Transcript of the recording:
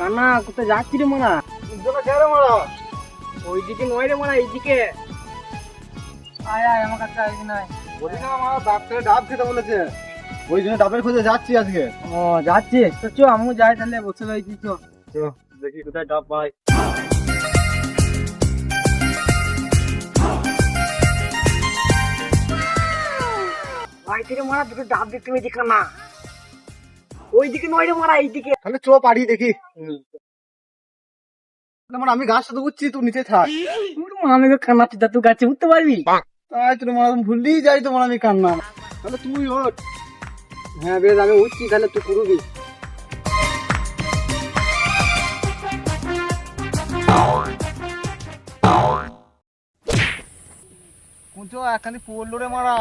কানা কোথায় যাচ্ছি রে মারা? ওইদিকে নয় রে মারা, এইদিকে আয় আয় আমার কাছে আয় নাই। বলি না আমার ডাক্তারে ডাব খেতে বলেছে, ওই জন্য ডাবের খোঁজে যাচ্ছি আজকে। ও যাচ্ছি তো, চো আমিও যাই তাহলে, বসে রয়েছি চো। দেখি কোথায় ডাব পাই। বাড়িতে রে মারা দুটো ডাব দেখতে পেয়েছি কানা, ওইদিকে নয় রে মারা, এইদিকে। তাহলে চো পারি দেখি। আমি গাছ সাথে উঠছি, তুই নিচে থাক। আমি কান্না, তুই গাছে উঠতে পারবি? তাই তোর মারা ভুললেই যাই, তোমার আমি কান্না। তাহলে তুই ওঠ। হ্যাঁ বেশ, আমি উঠছি তাহলে, তুই করবি। কুঁচো একখানি পড়লো রে মারা।